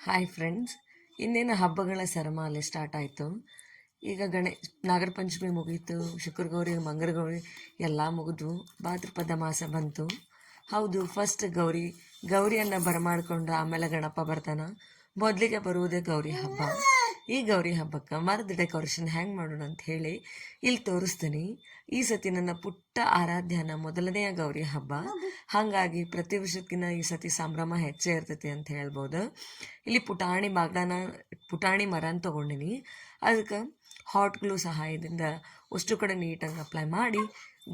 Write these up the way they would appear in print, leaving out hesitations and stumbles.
Hi friends, ಇನ್ನೇನು ಹಬ್ಬಗಳ ಸರಮಾಲೆ start ಆಯಿತು. ಈಗ ನಾಗರ ಪಂಚಮಿ ಮುಗೀತು, ಶುಕ್ರಗೌರಿ ಮಂಗರಗೌರಿ ಎಲ್ಲ ಮುಗಿದು ಭಾದ್ರಪದ ಮಾಸ ಬಂತು. ಹೌದು, ಫಸ್ಟ್ ಗೌರಿಯನ್ನು ಬರಮಾಡ್ಕೊಂಡು ಆಮೇಲೆ ಗಣಪ ಬರ್ತಾನ. ಮೊದಲಿಗೆ ಬರುವುದೇ ಗೌರಿ ಹಬ್ಬ. ಈ ಗೌರಿ ಹಬ್ಬಕ್ಕೆ ಮರದ ಡೆಕೋರೇಷನ್ ಹೆಂಗೆ ಮಾಡೋಣ ಅಂತ ಹೇಳಿ ಇಲ್ಲಿ ತೋರಿಸ್ತೀನಿ. ಈ ಸತಿ ನನ್ನ ಪುಟ್ಟ ಆರಾಧ್ಯನ ಮೊದಲನೆಯ ಗೌರಿ ಹಬ್ಬ, ಹಾಗಾಗಿ ಪ್ರತಿ ವರ್ಷಕ್ಕಿಂತ ಈ ಸತಿ ಸಂಭ್ರಮ ಹೆಚ್ಚೇ ಇರ್ತೈತಿ ಅಂತ ಹೇಳ್ಬೋದು. ಇಲ್ಲಿ ಪುಟಾಣಿ ಮರನ ತೊಗೊಂಡಿನಿ. ಅದಕ್ಕೆ ಹಾಟ್ ಗ್ಲೂ ಸಹಾಯದಿಂದ ಅಷ್ಟು ಕಡೆ ನೀಟಾಗಿ ಅಪ್ಲೈ ಮಾಡಿ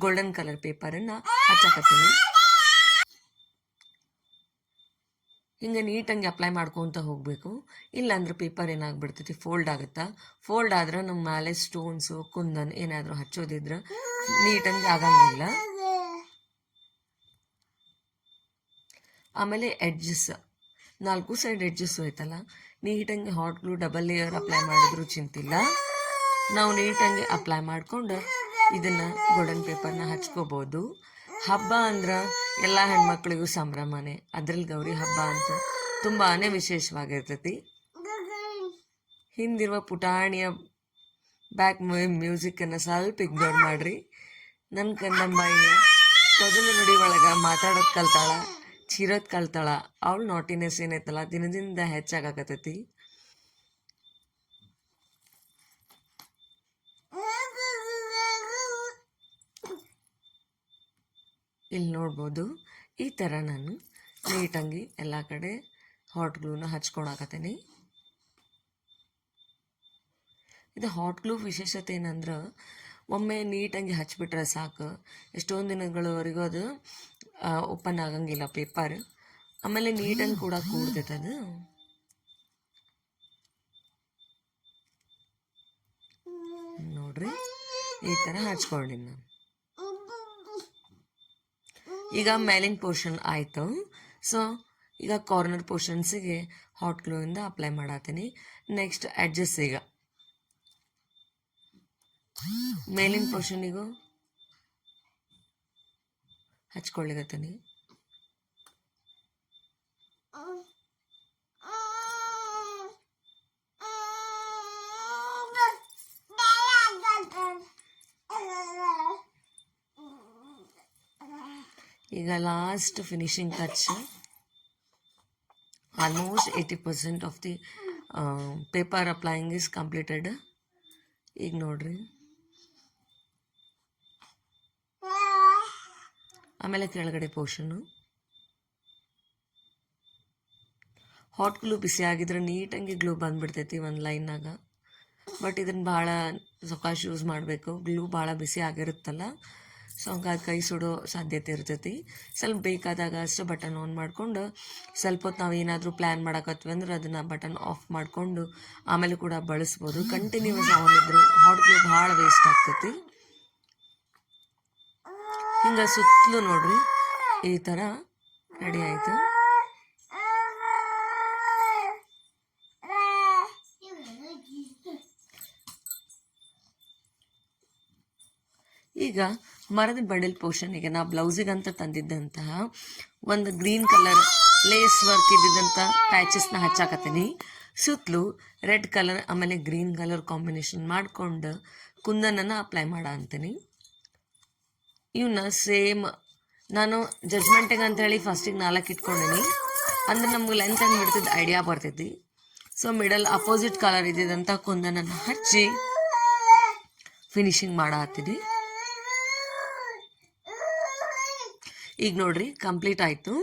ಗೋಲ್ಡನ್ ಕಲರ್ ಪೇಪರನ್ನು ಹಚ್ಚಾಕತ್ತೀನಿ. ಹಿಂಗೆ ನೀಟಾಗಿ ಅಪ್ಲೈ ಮಾಡ್ಕೊತ ಹೋಗಬೇಕು. ಇಲ್ಲಾಂದ್ರೆ ಪೇಪರ್ ಏನಾಗ್ಬಿಡ್ತೈತಿ, ಫೋಲ್ಡ್ ಆಗುತ್ತಾ. ಫೋಲ್ಡ್ ಆದ್ರೆ ನಮ್ಮ ಮೇಲೆ ಸ್ಟೋನ್ಸು ಕುಂದನ್ ಏನಾದರೂ ಹಚ್ಚೋದಿದ್ರೆ ನೀಟಾಗಿ ಆಗಂಗಿಲ್ಲ. ಆಮೇಲೆ ಎಡ್ಜಸ್ 4 ಸೈಡ್ ಎಡ್ಜಸ್ ಹೋಯ್ತಲ್ಲ, ನೀಟಾಗಿ hot glue double layer apply ಮಾಡಿದ್ರು ಚಿಂತಿಲ್ಲ. ನಾವು ನೀಟಾಗಿ ಅಪ್ಲೈ ಮಾಡ್ಕೊಂಡು ಇದನ್ನು ಗೋಲ್ಡನ್ ಪೇಪರ್ನ ಹಚ್ಕೋಬೋದು. ಹಬ್ಬ ಅಂದ್ರೆ ಎಲ್ಲ ಹೆಣ್ಮಕ್ಳಿಗೂ ಸಂಭ್ರಮನೇ. ಅದ್ರಲ್ಲಿ ಗೌರಿ ಹಬ್ಬ ಅಂತೂ ತುಂಬಾ ವಿಶೇಷವಾಗಿರ್ತೈತಿ. ಹಿಂದಿರುವ ಪುಟಾಣಿಯ ಬ್ಯಾಕ್ ಮ್ಯೂಸಿಕ್ಕನ್ನು ಸ್ವಲ್ಪ ಇಗ್ನೋರ್ ಮಾಡ್ರಿ. ನನ್ನ ಕಣ್ಣಂಬಾಯಿನ ಮೊದಲು ನುಡಿ ಒಳಗೆ ಮಾತಾಡೋದು ಕಲ್ತಾಳ, ಚೀರೋದು ಕಲ್ತಾಳ. ಅವಳು ನಾಟಿನೆಸ್ ಏನೈತಲ್ಲ ದಿನದಿಂದ ಹೆಚ್ಚಾಗತೈತಿ. ಇಲ್ಲಿ ನೋಡ್ಬೋದು, ಈ ಥರ ನಾನು ನೀಟಾಗಿ ಎಲ್ಲ ಕಡೆ ಹಾಟ್ ಗ್ಲೂನ ಹಚ್ಕೊಳಕತ್ತೀನಿ. ಇದು ಹಾಟ್ ಗ್ಲೂ ವಿಶೇಷತೆ ಏನಂದ್ರೆ ಒಮ್ಮೆ ನೀಟಾಗಿ ಹಚ್ಬಿಟ್ರೆ ಸಾಕು, ಎಷ್ಟೊಂದು ದಿನಗಳವರೆಗೂ ಅದು ಓಪನ್ ಆಗಂಗಿಲ್ಲ ಪೇಪರ್. ಆಮೇಲೆ ನೀಟಾಗಿ ಕೂಡ ಕೂಡ್ತೈತೆ ಅದು. ನೋಡ್ರಿ, ಈ ಥರ ಹಚ್ಕೊಂಡಿನಿ ನಾನು. ಈಗ ಮೇಲಿನ ಪೋರ್ಷನ್ ಆಯಿತು. ಸೊ ಈಗ ಕಾರ್ನರ್ ಪೋರ್ಷನ್ಸಿಗೆ ಹಾಟ್ ಗ್ಲೂಯಿಂದ ಅಪ್ಲೈ ಮಾಡತ್ತೀನಿ. ನೆಕ್ಸ್ಟ್ ಅಡ್ಜಸ್ಟ್ ಈಗ ಮೇಲಿನ ಪೋರ್ಷನಿಗೂ ಹಚ್ಕೊಳ್ಳಿಗತ್ತೀನಿ. ಈಗ last finishing touch. Almost 80% of the paper applying is completed. ಈಗ ನೋಡ್ರಿ, ಆಮೇಲೆ ಕೆಳಗಡೆ ಪೋರ್ಷನ್ನು ಹಾಟ್ ಗ್ಲೂ ಬಿಸಿ ಆಗಿದ್ರೆ ನೀಟಾಗಿ ಗ್ಲೂ ಬಂದ್ಬಿಡ್ತೈತಿ ಒಂದು ಲೈನ್ನಾಗ. ಬಟ್ ಇದನ್ನು ಭಾಳ ಸೊಕಾಶ್ ಯೂಸ್ ಮಾಡಬೇಕು. ಗ್ಲೂ ಭಾಳ ಬಿಸಿ ಆಗಿರುತ್ತಲ್ಲ, ಸೊ ಹಂಗಾಗಿ ಕೈ ಸುಡೋ ಸಾಧ್ಯತೆ ಇರ್ತೈತಿ. ಸ್ವಲ್ಪ ಬೇಕಾದಾಗ ಅಷ್ಟು ಬಟನ್ ಆನ್ ಮಾಡಿಕೊಂಡು ಸ್ವಲ್ಪ ಹೊತ್ತು ನಾವು ಏನಾದರೂ ಪ್ಲ್ಯಾನ್ ಮಾಡಕತ್ವಿ ಅಂದ್ರೆ ಅದನ್ನು ಬಟನ್ ಆಫ್ ಮಾಡಿಕೊಂಡು ಆಮೇಲೆ ಕೂಡ ಬಳಸ್ಬೋದು. ಕಂಟಿನ್ಯೂಸ್ ಆನ್ ಇದ್ರು ಹಾಟ್ ಗ್ಲೂ ಭಾಳ ವೇಸ್ಟ್ ಆಗ್ತೈತಿ. ಹಿಂಗೆ ಸುತ್ತಲೂ ನೋಡ್ರಿ, ಈ ಥರ ರೆಡಿ ಆಯಿತು. ಈಗ ಮರದ ಬಂಡಲ್ ಪೋರ್ಷನ್ಗೆ ನಾ ಬ್ಲೌಸಿಗಂತ ತಂದಿದ್ದಂತಹ ಒಂದು ಗ್ರೀನ್ ಕಲರ್ ಲೇಸ್ ವರ್ಕ್ ಇದ್ದಿದ್ದಂಥ ಪ್ಯಾಚಸ್ನ ಹಚ್ಚಾಕತ್ತೀನಿ. ಸುತ್ತಲೂ ರೆಡ್ ಕಲರ್ ಆಮೇಲೆ ಗ್ರೀನ್ ಕಲರ್ ಕಾಂಬಿನೇಷನ್ ಮಾಡಿಕೊಂಡು ಕುಂದನನ್ನು ಅಪ್ಲೈ ಅಂತೀನಿ. ಇವನ್ನ ಸೇಮ್ ನಾನು ಜಜ್ಮೆಂಟಿಗೆ ಅಂತೇಳಿ ಫಸ್ಟಿಗೆ 4 ಇಟ್ಕೊಂಡೀನಿ. ಅಂದ್ರೆ ನಮ್ಗೆ ಲೆಂತ್ ಹೆಂಗೆ ಬಿಡ್ತಿದ್ದು ಐಡಿಯಾ ಬರ್ತೈತಿ. ಸೊ ಮಿಡಲ್ ಅಪೋಸಿಟ್ ಕಲರ್ ಇದ್ದಿದ್ದಂಥ ಕುಂದನನ್ನು ಹಚ್ಚಿ ಫಿನಿಶಿಂಗ್ ಹತ್ತೀನಿ. ಈಗ ನೋಡ್ರಿ, ಕಂಪ್ಲೀಟ್ ಆಯಿತು.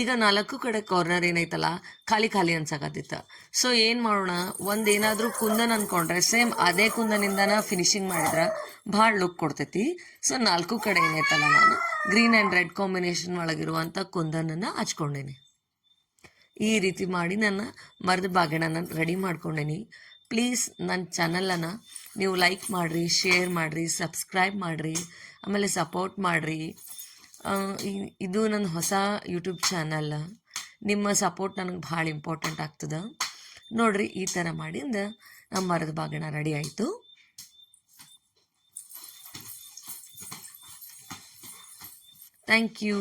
ಈಗ 4 ಕಡೆ ಕಾರ್ನರ್ ಏನೈತಲ್ಲ ಖಾಲಿ ಅನ್ಸಕತ್ತಿತ್ತು. ಸೊ ಏನು ಮಾಡೋಣ, ಒಂದೇನಾದರೂ ಕುಂದನ್ ಅಂದ್ಕೊಂಡ್ರೆ ಸೇಮ್ ಅದೇ ಕುಂದನಿಂದನ ಫಿನಿಶಿಂಗ್ ಮಾಡಿದ್ರೆ ಭಾಳ ಲುಕ್ ಕೊಡ್ತೈತಿ. ಸೊ 4 ಕಡೆ ಏನೈತಲ್ಲ ನಾನು ಗ್ರೀನ್ ಆ್ಯಂಡ್ ರೆಡ್ ಕಾಂಬಿನೇಷನ್ ಒಳಗಿರುವಂಥ ಕುಂದನನ್ನು ಹಚ್ಕೊಂಡೇನಿ. ಈ ರೀತಿ ಮಾಡಿ ನಾನು ಮರದ ಬಾಗಿಣನ ರೆಡಿ ಮಾಡ್ಕೊಂಡೇನಿ. ಪ್ಲೀಸ್ ನನ್ನ ಚಾನಲನ್ನು ನೀವು ಲೈಕ್ ಮಾಡಿರಿ, ಶೇರ್ ಮಾಡಿರಿ, ಸಬ್ಸ್ಕ್ರೈಬ್ ಮಾಡಿರಿ, ಆಮೇಲೆ ಸಪೋರ್ಟ್ ಮಾಡಿರಿ. ಇದು ನನ್ನ ಹೊಸ ಯೂಟ್ಯೂಬ್ ಚಾನಲ್. ನಿಮ್ಮ ಸಪೋರ್ಟ್ ನನಗೆ ಭಾಳ ಇಂಪಾರ್ಟೆಂಟ್ ಆಗ್ತದೆ. ನೋಡ್ರಿ, ಈ ಥರ ಮಾಡಿಂದ ನಮ್ಮ ಮರದ ಬಾಗಿಣ ರೆಡಿ ಆಯಿತು. Thank you.